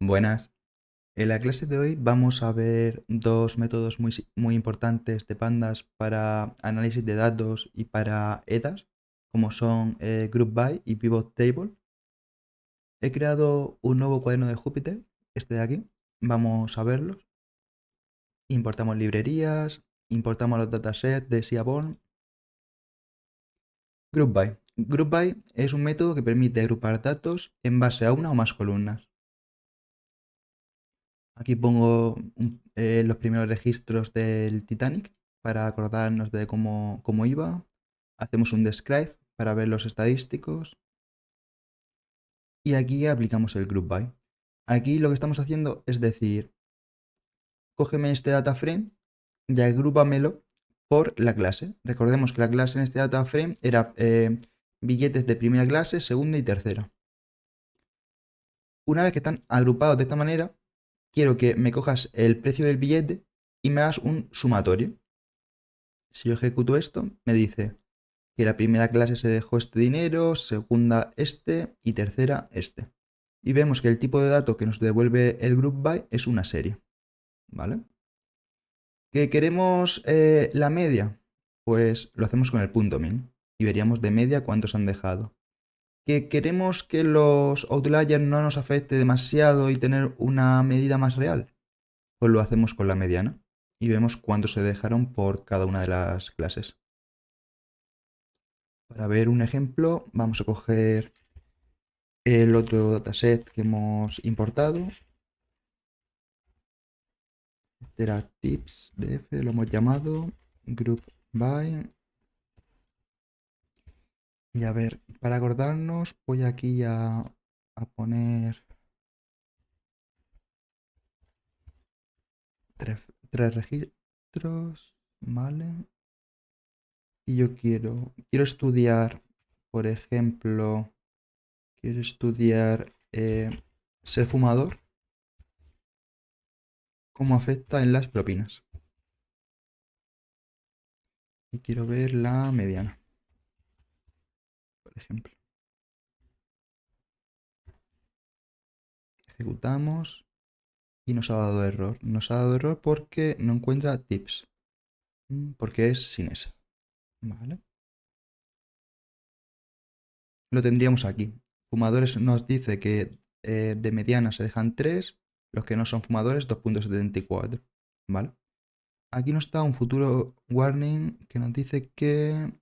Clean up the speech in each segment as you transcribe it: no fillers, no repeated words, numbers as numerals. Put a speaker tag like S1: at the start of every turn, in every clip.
S1: Buenas. En la clase de hoy vamos a ver dos métodos muy importantes de Pandas para análisis de datos y para EDAs, como son Group By y Pivot Table. He creado un nuevo cuaderno de Jupyter, este de aquí. Vamos a verlos. Importamos librerías, importamos los datasets de Seaborn. Group By. Group By es un método que permite agrupar datos en base a una o más columnas. Aquí pongo los primeros registros del Titanic para acordarnos de cómo iba. Hacemos un describe para ver los estadísticos. Y aquí aplicamos el group by. Aquí lo que estamos haciendo es decir, cógeme este data frame y agrúpamelo por la clase. Recordemos que la clase en este data frame era billetes de primera clase, segunda y tercera. Una vez que están agrupados de esta manera, quiero que me cojas el precio del billete y me hagas un sumatorio. Si yo ejecuto esto, me dice que la primera clase se dejó este dinero, segunda este y tercera este. Y vemos que el tipo de dato que nos devuelve el group by es una serie. ¿Vale? ¿Que queremos la media? Pues lo hacemos con el punto min y veríamos de media cuántos han dejado. ¿Que queremos que los outliers no nos afecte demasiado y tener una medida más real? Pues lo hacemos con la mediana y vemos cuántos se dejaron por cada una de las clases. Para ver un ejemplo, vamos a coger el otro dataset que hemos importado. Este era tips df, lo hemos llamado group by. Y a ver, para acordarnos, voy aquí a poner tres registros, ¿vale? Y yo quiero estudiar, por ejemplo, quiero estudiar ser fumador, cómo afecta en las propinas. Y quiero ver la mediana, por ejemplo. Ejecutamos y nos ha dado error. Nos ha dado error porque no encuentra tips, porque es sin ese. ¿Vale? Lo tendríamos aquí. Fumadores nos dice que de mediana se dejan 3, los que no son fumadores 2,74. ¿Vale? Aquí nos está un futuro warning que nos dice que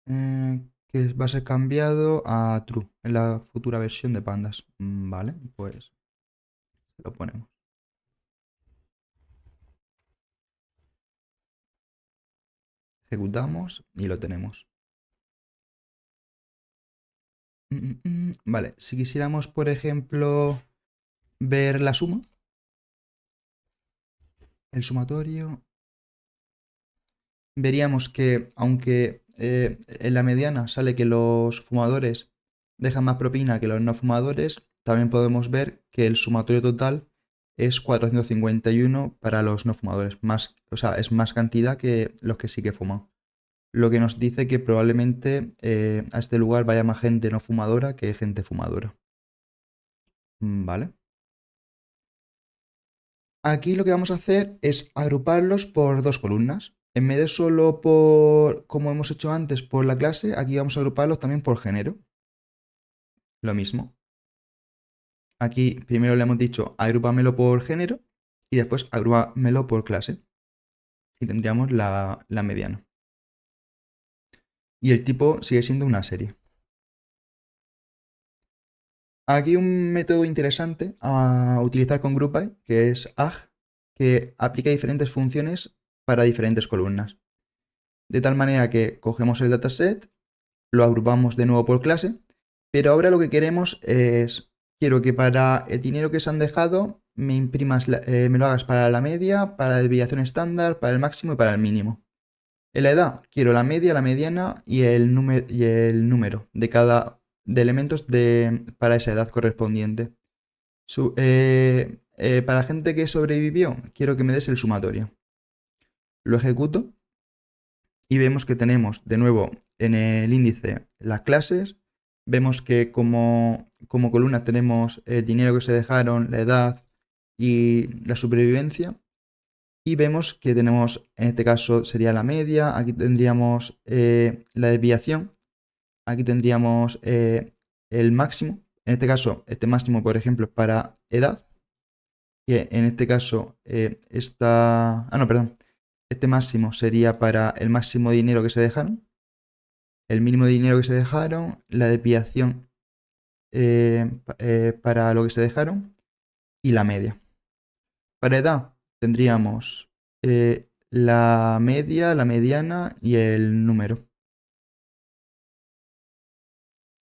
S1: va a ser cambiado a true en la futura versión de pandas. Vale, pues lo ponemos. Ejecutamos y lo tenemos. Vale, si quisiéramos, por ejemplo, ver la suma, el sumatorio, veríamos que aunque en la mediana sale que los fumadores dejan más propina que los no fumadores, también podemos ver que el sumatorio total es 451 para los no fumadores, más, o sea, es más cantidad que los que sí que fuman. Lo que nos dice que probablemente a este lugar vaya más gente no fumadora que gente fumadora. ¿Vale? Aquí lo que vamos a hacer es agruparlos por dos columnas. En vez de solo por, como hemos hecho antes, por la clase, aquí vamos a agruparlos también por género. Lo mismo. Aquí primero le hemos dicho agrúpamelo por género y después agrúpamelo por clase. Y tendríamos la mediana. Y el tipo sigue siendo una serie. Aquí un método interesante a utilizar con GroupBy, que es AG, que aplica diferentes funciones para diferentes columnas. De tal manera que cogemos el dataset, lo agrupamos de nuevo por clase, pero ahora lo que queremos es, quiero que para el dinero que se han dejado me imprimas, me lo hagas para la media, para la desviación estándar, para el máximo y para el mínimo. En la edad, quiero la media, la mediana y el número de cada de elementos para esa edad correspondiente. Para gente que sobrevivió, quiero que me des el sumatorio. Lo ejecuto y vemos que tenemos de nuevo en el índice las clases vemos que como columnas tenemos el dinero que se dejaron, la edad y la supervivencia. Y vemos que tenemos, en este caso sería la media, aquí tendríamos la desviación, aquí tendríamos el máximo. En este caso, este máximo, por ejemplo, es para edad, que en este caso no, perdón. Este máximo sería para el máximo de dinero que se dejaron, el mínimo de dinero que se dejaron, la desviación para lo que se dejaron y la media. Para edad tendríamos la media, la mediana y el número.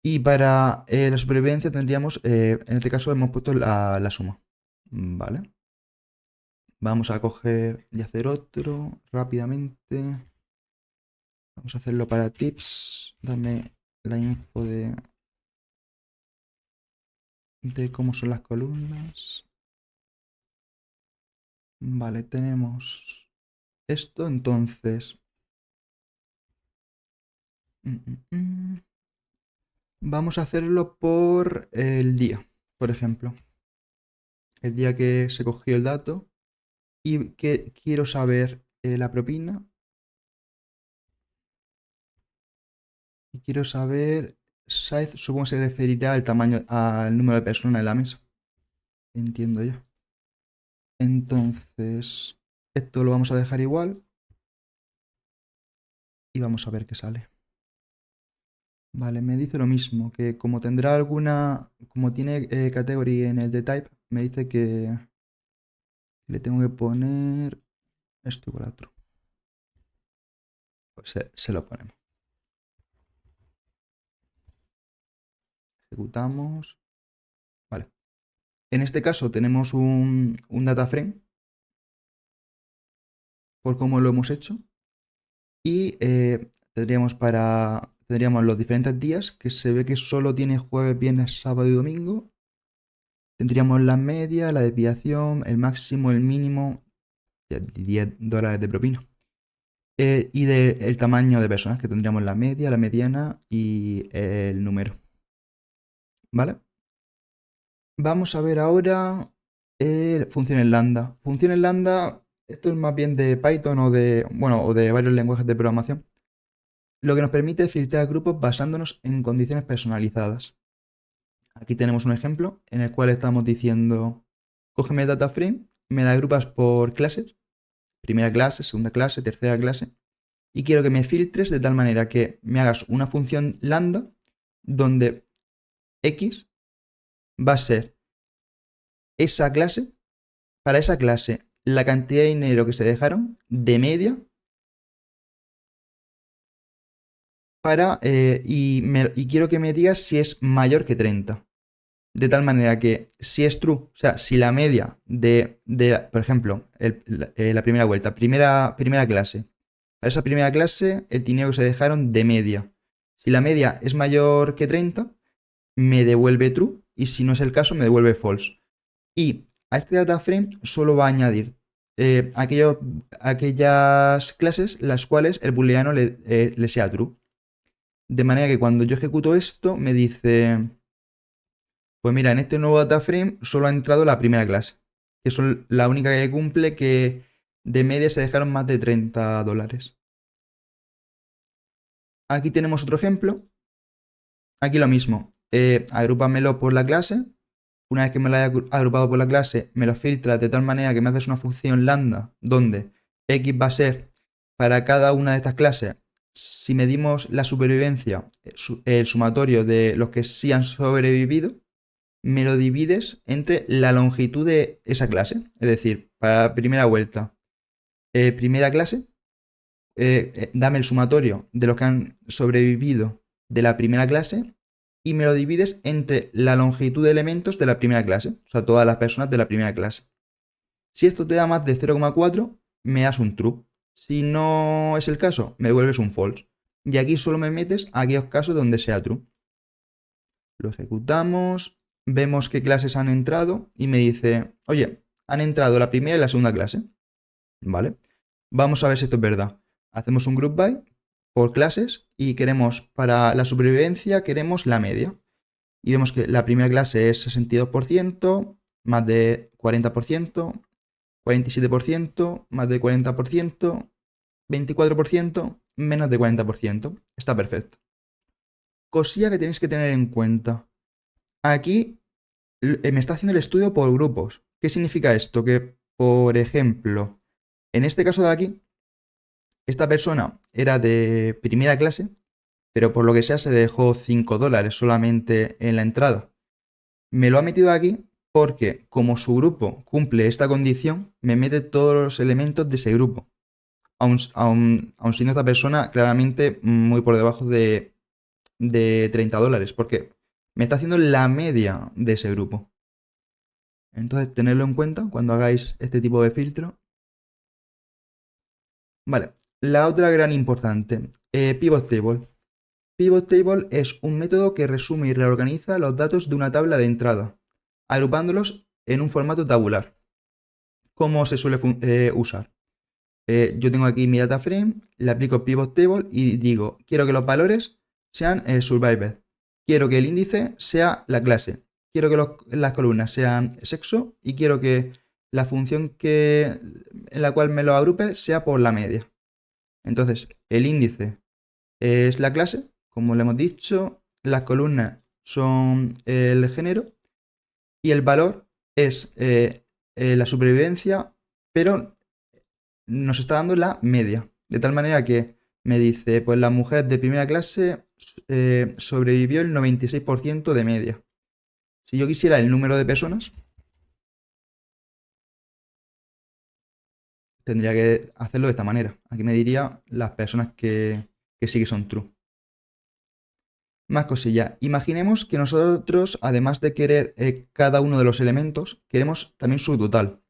S1: Y para la supervivencia tendríamos, en este caso hemos puesto la suma. Vale. Vamos a coger y hacer otro rápidamente. Vamos a hacerlo para tips. Dame la info de cómo son las columnas. Vale, tenemos esto, entonces. Vamos a hacerlo por el día, por ejemplo. El día que se cogió el dato y que quiero saber la propina. Y quiero saber, size, supongo que se referirá al tamaño, al número de personas en la mesa. Entiendo yo. Entonces, esto lo vamos a dejar igual. Y vamos a ver qué sale. Vale, me dice lo mismo, que como tendrá alguna, como tiene category en el de type, me dice que le tengo que poner esto igual a true. Pues se lo ponemos. Ejecutamos. Vale. En este caso tenemos un data frame por cómo lo hemos hecho. Y tendríamos los diferentes días, que se ve que solo tiene jueves, viernes, sábado y domingo. Tendríamos la media, la desviación, el máximo, el mínimo, $10 de propina. Y el tamaño de personas, que tendríamos la media, la mediana y el número. ¿Vale? Vamos a ver ahora funciones lambda. Funciones lambda, esto es más bien de Python o de varios lenguajes de programación. Lo que nos permite filtrar grupos basándonos en condiciones personalizadas. Aquí tenemos un ejemplo en el cual estamos diciendo, cógeme data frame, me la agrupas por clases, primera clase, segunda clase, tercera clase, y quiero que me filtres de tal manera que me hagas una función lambda donde X va a ser esa clase, para esa clase, la cantidad de dinero que se dejaron de media y quiero que me digas si es mayor que 30. De tal manera que si es true, o sea, si la media por ejemplo, la primera vuelta, primera clase, para esa primera clase el dinero que se dejaron de media. Si la media es mayor que 30, me devuelve true y si no es el caso me devuelve false. Y a este data frame solo va a añadir aquellas clases las cuales el booleano le sea true. De manera que cuando yo ejecuto esto me dice... Pues mira, en este nuevo data frame solo ha entrado la primera clase, que son la única que cumple, que de media se dejaron más de $30. Aquí tenemos otro ejemplo. Aquí lo mismo. Agrúpamelo por la clase. Una vez que me lo haya agrupado por la clase, me lo filtra de tal manera que me haces una función lambda donde X va a ser para cada una de estas clases. Si medimos la supervivencia, el sumatorio de los que sí han sobrevivido, me lo divides entre la longitud de esa clase. Es decir, para la primera vuelta, primera clase, dame el sumatorio de los que han sobrevivido de la primera clase y me lo divides entre la longitud de elementos de la primera clase. O sea, todas las personas de la primera clase. Si esto te da más de 0,4, me das un true. Si no es el caso, me devuelves un false. Y aquí solo me metes a aquellos casos donde sea true. Lo ejecutamos, vemos qué clases han entrado y me dice, oye, han entrado la primera y la segunda clase. ¿Vale? Vamos a ver si esto es verdad. Hacemos un group by, por clases y queremos para la supervivencia queremos la media. Y vemos que la primera clase es 62%, más de 40%, 47%, más de 40%, 24%, menos de 40%. Está perfecto. Cosilla que tenéis que tener en cuenta. Aquí me está haciendo el estudio por grupos. ¿Qué significa esto? Que, por ejemplo, en este caso de aquí, esta persona era de primera clase, pero por lo que sea se dejó $5 solamente en la entrada. Me lo ha metido aquí porque, como su grupo cumple esta condición, me mete todos los elementos de ese grupo. Aun siendo esta persona claramente muy por debajo de $30, porque me está haciendo la media de ese grupo. Entonces, tenerlo en cuenta cuando hagáis este tipo de filtro. Vale, la otra gran importante, Pivot Table. Pivot Table es un método que resume y reorganiza los datos de una tabla de entrada, agrupándolos en un formato tabular. ¿Cómo se suele usar? Yo tengo aquí mi data frame, le aplico Pivot Table y digo, quiero que los valores sean survived, quiero que el índice sea la clase, quiero que las columnas sean sexo y quiero que la función en la cual me lo agrupe sea por la media. Entonces, el índice es la clase, como le hemos dicho, las columnas son el género y el valor es la supervivencia, pero nos está dando la media. De tal manera que me dice, pues la mujer de primera clase sobrevivió el 96% de media. Si yo quisiera el número de personas, tendría que hacerlo de esta manera. Aquí me diría las personas que sí que son true. Más cosillas. Imaginemos que nosotros, además de querer cada uno de los elementos, queremos también su total.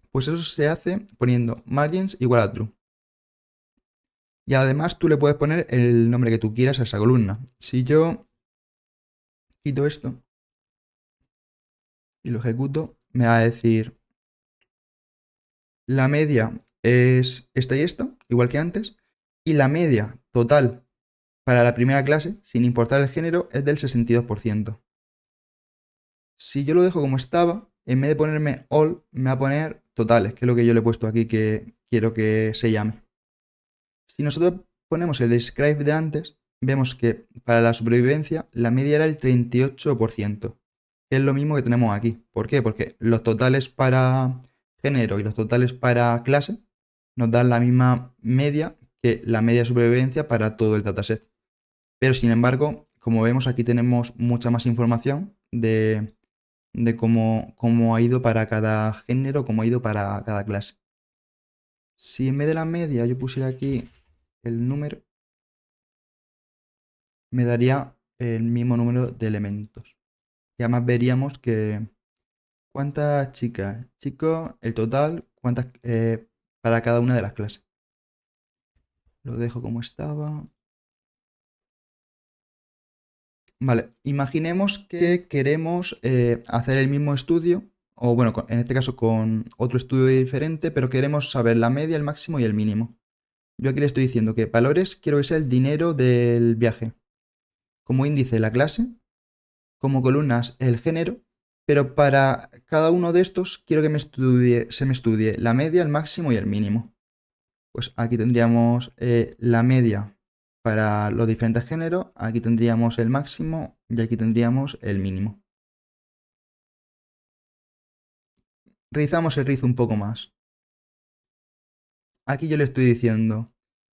S1: Pues eso se hace poniendo margins igual a true. Y además tú le puedes poner el nombre que tú quieras a esa columna. Si yo quito esto y lo ejecuto, me va a decir la media es esta y esta, igual que antes, y la media total para la primera clase, sin importar el género, es del 62%. Si yo lo dejo como estaba, en vez de ponerme all, me va a poner totales, que es lo que yo le he puesto aquí que quiero que se llame. Si nosotros ponemos el describe de antes, vemos que para la supervivencia la media era el 38%, que es lo mismo que tenemos aquí. ¿Por qué? Porque los totales para género y los totales para clase nos dan la misma media que la media de supervivencia para todo el dataset. Pero sin embargo, como vemos aquí tenemos mucha más información de cómo ha ido para cada género, cómo ha ido para cada clase. Si en vez de la media yo pusiera aquí el número, me daría el mismo número de elementos. Y además veríamos que cuántas chicas, chicos, el total, cuántas para cada una de las clases. Lo dejo como estaba. Vale, imaginemos que queremos hacer el mismo estudio, o bueno, en este caso con otro estudio diferente, pero queremos saber la media, el máximo y el mínimo. Yo aquí le estoy diciendo que valores quiero que sea el dinero del viaje. Como índice la clase, como columnas el género, pero para cada uno de estos quiero que se me estudie la media, el máximo y el mínimo. Pues aquí tendríamos la media para los diferentes géneros, aquí tendríamos el máximo y aquí tendríamos el mínimo. Realizamos el rizo un poco más. Aquí yo le estoy diciendo,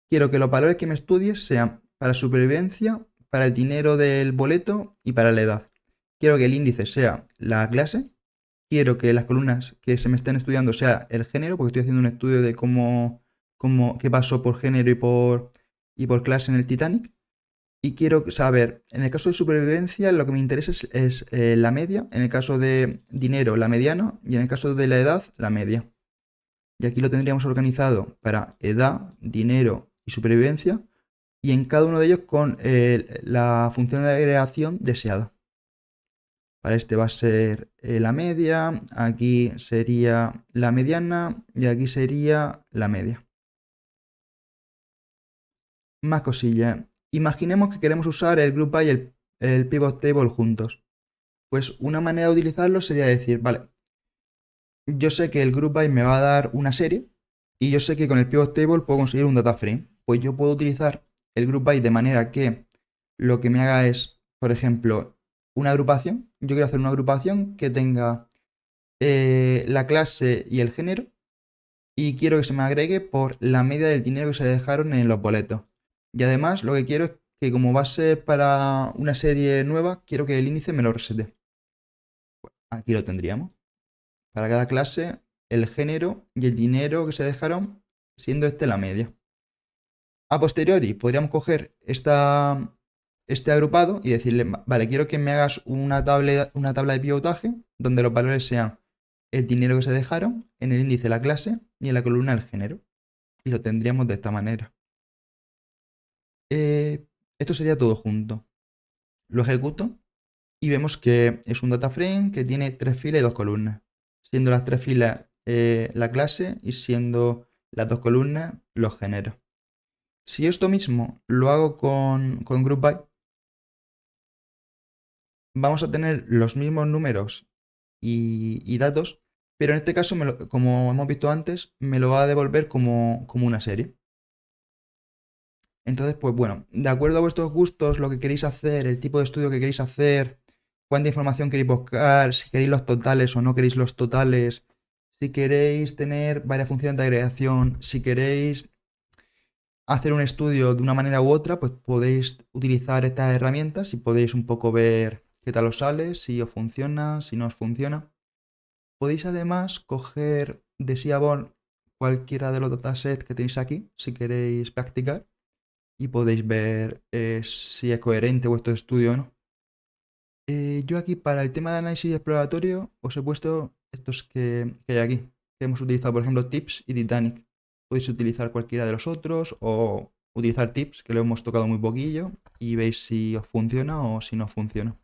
S1: quiero que los valores que me estudies sean para supervivencia, para el dinero del boleto y para la edad. Quiero que el índice sea la clase. Quiero que las columnas que se me estén estudiando sea el género, porque estoy haciendo un estudio de qué pasó por género y por clase en el Titanic. Y quiero saber, en el caso de supervivencia, lo que me interesa es la media, en el caso de dinero, la mediana, y en el caso de la edad, la media. Y aquí lo tendríamos organizado para edad, dinero y supervivencia, y en cada uno de ellos con la función de agregación deseada. Para este va a ser la media, aquí sería la mediana y aquí sería la media. Más cosillas. Imaginemos que queremos usar el group by y el pivot table juntos. Pues una manera de utilizarlo sería decir, vale, yo sé que el group by me va a dar una serie y yo sé que con el pivot table puedo conseguir un data frame. Pues yo puedo utilizar el group by de manera que lo que me haga es, por ejemplo, una agrupación. Yo quiero hacer una agrupación que tenga la clase y el género y quiero que se me agregue por la media del dinero que se dejaron en los boletos. Y además lo que quiero es que como va a ser para una serie nueva, quiero que el índice me lo resete. Aquí lo tendríamos. Para cada clase, el género y el dinero que se dejaron, siendo este la media. A posteriori, podríamos coger este agrupado y decirle, vale, quiero que me hagas una tabla de pivotaje donde los valores sean el dinero que se dejaron en el índice de la clase y en la columna el género. Y lo tendríamos de esta manera. Esto sería todo junto. Lo ejecuto y vemos que es un data frame que tiene 3 filas y 2 columnas. Siendo las 3 filas la clase y siendo las 2 columnas los géneros. Si esto mismo lo hago con group by, vamos a tener los mismos números y datos, pero en este caso, como hemos visto antes, me lo va a devolver como una serie. Entonces, pues bueno, de acuerdo a vuestros gustos, lo que queréis hacer, el tipo de estudio que queréis hacer, cuánta información queréis buscar, si queréis los totales o no queréis los totales, si queréis tener varias funciones de agregación, si queréis hacer un estudio de una manera u otra, pues podéis utilizar estas herramientas y podéis un poco ver qué tal os sale, si os funciona, si no os funciona. Podéis además coger de Seaborn cualquiera de los datasets que tenéis aquí, si queréis practicar, y podéis ver si es coherente vuestro estudio o no. Yo aquí para el tema de análisis exploratorio os he puesto estos que hay aquí, que hemos utilizado, por ejemplo, Tips y Titanic. Podéis utilizar cualquiera de los otros o utilizar Tips, que lo hemos tocado muy poquillo, y veis si os funciona o si no funciona.